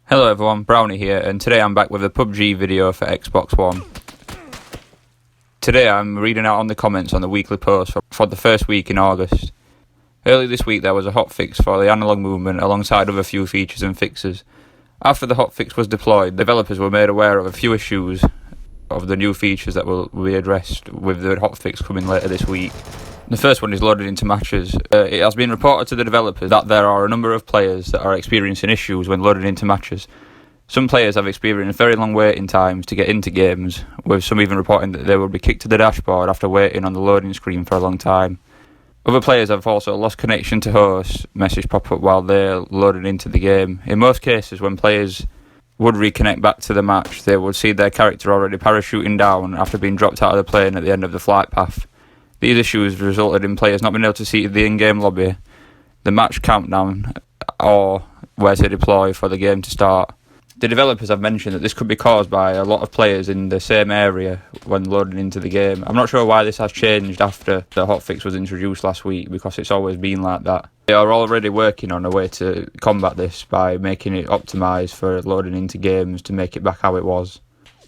Hello everyone, Brownie here, and today I'm back with a PUBG video for Xbox One. Today I'm reading out on the comments on the weekly post for the first week in August. Early this week there was a hotfix for the analog movement alongside other few features and fixes. After the hotfix was deployed, developers were made aware of a few issues of the new features that will be addressed with the hotfix coming later this week. The first one is loaded into matches. It has been reported to the developers that there are a number of players that are experiencing issues when loaded into matches. Some players have experienced very long waiting times to get into games, with some even reporting that they will be kicked to the dashboard after waiting on the loading screen for a long time. Other players have also lost connection to hosts message pop up while they're loaded into the game. In most cases, when players would reconnect back to the match, they would see their character already parachuting down after being dropped out of the plane at the end of the flight path. These issues resulted in players not being able to see the in-game lobby, the match countdown, or where to deploy for the game to start. The developers have mentioned that this could be caused by a lot of players in the same area when loading into the game. I'm not sure why this has changed after the hotfix was introduced last week, because it's always been like that. They are already working on a way to combat this by making it optimised for loading into games to make it back how it was.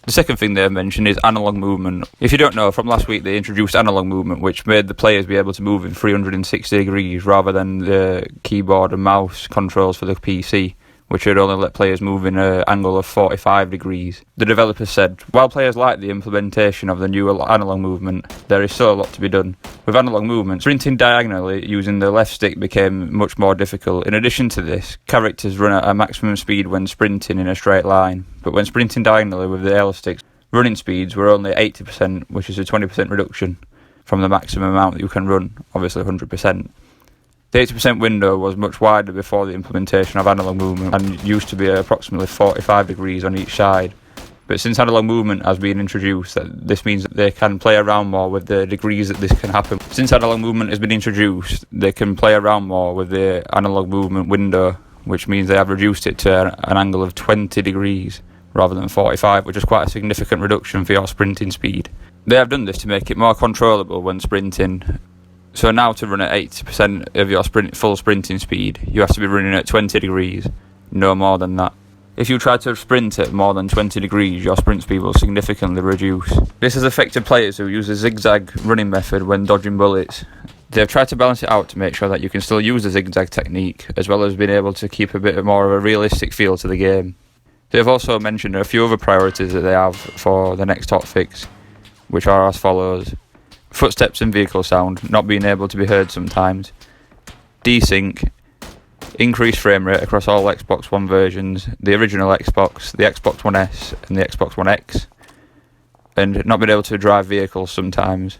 The second thing they mentioned is analog movement. If you don't know, from last week they introduced analog movement, which made the players be able to move in 360 degrees rather than the keyboard and mouse controls for the PC, which would only let players move in an angle of 45 degrees. The developers said, while players like the implementation of the new analog movement, there is still a lot to be done. With analog movement, sprinting diagonally using the left stick became much more difficult. In addition to this, characters run at a maximum speed when sprinting in a straight line, but when sprinting diagonally with the L sticks, running speeds were only 80%, which is a 20% reduction from the maximum amount that you can run, obviously 100%. The 80% window was much wider before the implementation of analog movement and used to be approximately 45 degrees on each side. But since analog movement has been introduced, this means that they can play around more with the degrees that this can happen. Since analog movement has been introduced, they can play around more with the analog movement window, which means they have reduced it to an angle of 20 degrees rather than 45, which is quite a significant reduction for your sprinting speed. They have done this to make it more controllable when sprinting. So now to run at 80% of your full sprinting speed, you have to be running at 20 degrees, no more than that. If you try to sprint at more than 20 degrees, your sprint speed will significantly reduce. This has affected players who use the zigzag running method when dodging bullets. They've tried to balance it out to make sure that you can still use the zigzag technique, as well as being able to keep a bit more of a realistic feel to the game. They've also mentioned a few other priorities that they have for the next hotfix, which are as follows. Footsteps and vehicle sound not being able to be heard sometimes. Desync, increased frame rate across all Xbox One versions, the original Xbox, the Xbox One S and the Xbox One X, and not being able to drive vehicles sometimes.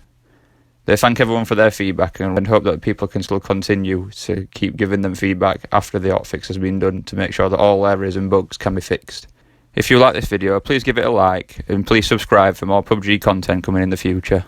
They thank everyone for their feedback and hope that people can still continue to keep giving them feedback after the hotfix has been done to make sure that all errors and bugs can be fixed. If you like this video, please give it a like and please subscribe for more PUBG content coming in the future.